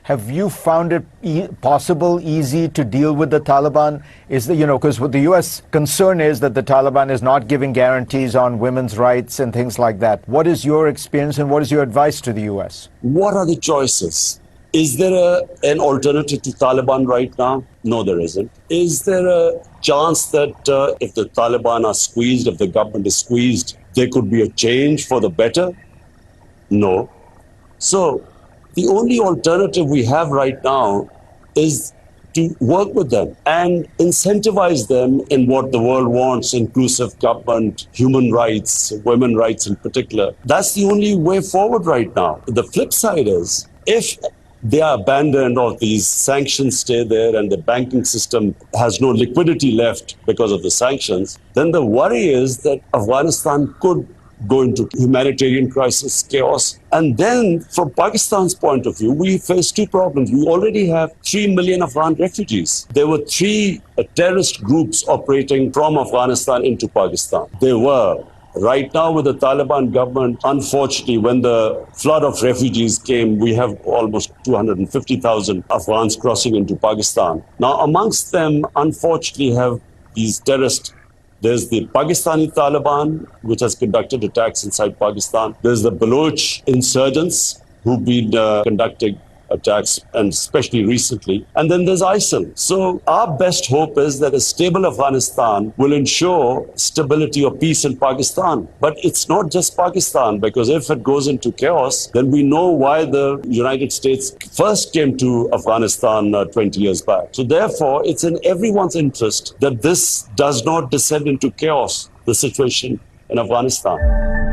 Have you found it possible, easy to deal with the Taliban? Is the, because what the U.S. concern is that the Taliban is not giving guarantees on women's rights and things like that. What is your experience and what is your advice to the U.S.? What are the choices? Is there an alternative to Taliban right now? No, there isn't. Is there a chance that if the Taliban are squeezed, if the government is squeezed, there could be a change for the better? No. So the only alternative we have right now is to work with them and incentivize them in what the world wants: inclusive government, human rights, women's rights in particular. That's the only way forward right now. The flip side is, if they are abandoned or these sanctions stay there and the banking system has no liquidity left because of the sanctions, then the worry is that Afghanistan could go into humanitarian crisis, chaos. And then from Pakistan's point of view, we face two problems. We already have 3 million Afghan refugees. There were 3 terrorist groups operating from Afghanistan into Pakistan. There were. Right now with the Taliban government, unfortunately, when the flood of refugees came, we have almost 250,000 Afghans crossing into Pakistan. Now, amongst them, unfortunately, have these terrorists. There's the Pakistani Taliban, which has conducted attacks inside Pakistan. There's the Baloch insurgents who've been conducting attacks, and especially recently. And then there's ISIL. So our best hope is that a stable Afghanistan will ensure stability or peace in Pakistan. But it's not just Pakistan, because if it goes into chaos, then we know why the United States first came to Afghanistan 20 years back. So therefore, it's in everyone's interest that this does not descend into chaos, the situation in Afghanistan.